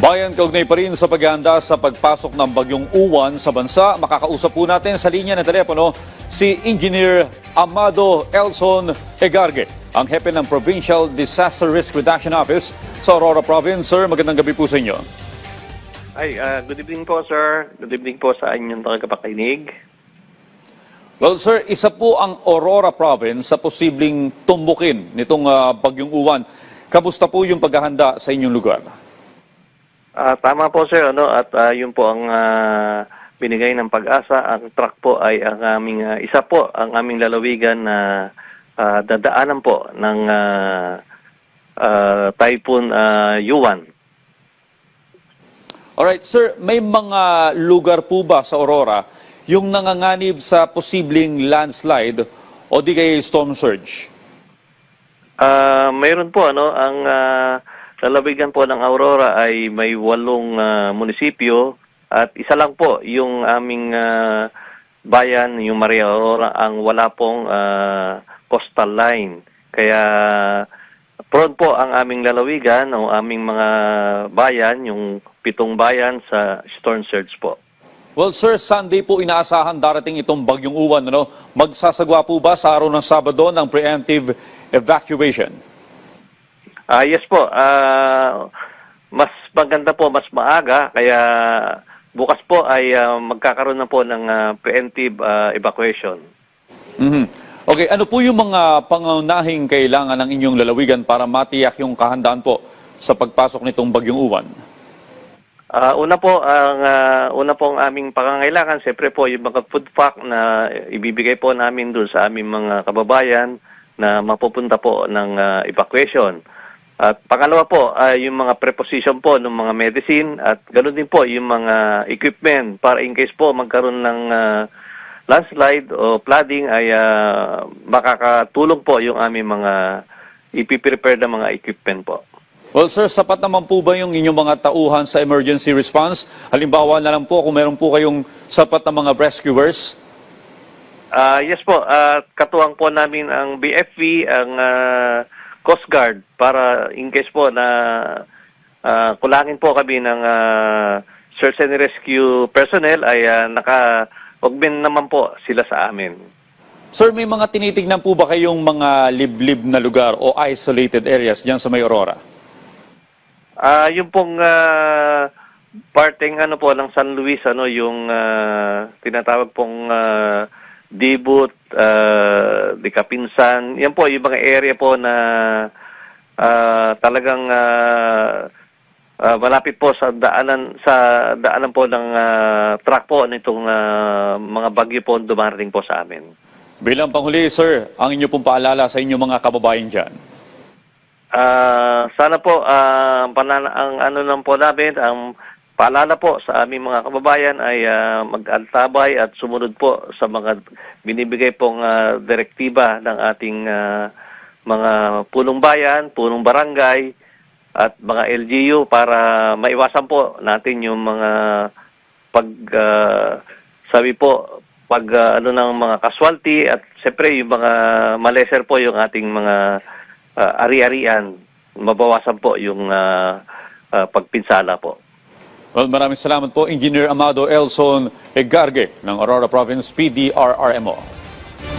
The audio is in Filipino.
Bayan, kaugnay pa rin sa paghahanda sa pagpasok ng bagyong Uwan sa bansa. Makakausap po natin sa linya ng telepono si Engineer Amado Elson Egarge, ang hepe ng Provincial Disaster Risk Reduction Office sa Aurora Province. Sir, magandang gabi po sa inyo. Good evening po, sir. Good evening po sa inyong tagapakinig. Well, sir, isa po ang Aurora Province sa posibleng tumbukin nitong bagyong Uwan. Kamusta po yung paghahanda sa inyong lugar? Tama po, sir. At yun po ang binigay ng pag-asa. Ang truck po ay ang aming, isa po ang aming lalawigan na dadaanan po ng Typhoon Uwan. Alright, sir, may mga lugar po ba sa Aurora yung nanganganib sa posibleng landslide o di kay storm surge? Mayroon po, ang lalawigan po ng Aurora ay may 8 munisipyo at isa lang po yung aming bayan, yung Maria Aurora, ang wala pong coastal line. Kaya prone po ang aming lalawigan o aming mga bayan, yung 7 bayan sa storm surge po. Well, sir, Sunday po inaasahan darating itong bagyong Uwan. Magsasagwa po ba sa araw ng Sabado ng preemptive evacuation? Yes po. Mas maganda po, mas maaga. Kaya bukas po ay magkakaroon na po ng preemptive evacuation. Okay, ano po yung mga pangunahing kailangan ng inyong lalawigan para matiyak yung kahandaan po sa pagpasok nitong bagyong Uwan? Una po ang aming pangangailangan, siyempre po yung mga food pack na ibibigay po namin doon sa aming mga kababayan na mapupunta po ng evacuation. At pangalawa po ay yung mga preposition po ng mga medicine at ganoon din po yung mga equipment para in case po magkaroon ng landslide o flooding ay makakatulong po yung aming mga ipiprepare na mga equipment po. Well, sir, sapat naman po ba yung inyong mga tauhan sa emergency response? Halimbawa na lang po kung meron po kayong sapat na mga rescuers? Yes po, katuwang po namin ang BFV, ang Coast Guard para in case po na kulangin po kami ng search and rescue personnel ay naka-augment naman po sila sa amin. Sir, may mga tinitignan po ba kayong mga liblib na lugar o isolated areas dyan sa may Aurora? Yung pong parteng po ng San Luis, yung tinatawag pong Dibut, Dicapinsan, yan po yung mga area po na talagang malapit po sa daanan po ng truck po nitong mga bagyo po dumarating po sa amin. Bilang panghuli, sir, ang inyo pong paalala sa inyong mga kababayan dyan? Sana po ang paalala po sa aming mga kababayan ay mag-antabay at sumunod po sa mga binibigay pong direktiba ng ating mga punong bayan, punong barangay at mga LGU para maiwasan po natin yung mga ng mga casualty at siyempre yung mga maleser po yung ating mga ari-arian, mabawasan po yung pagpinsala po. Well, maraming salamat po, Engineer Amado Elson Egarge ng Aurora Province PDRRMO.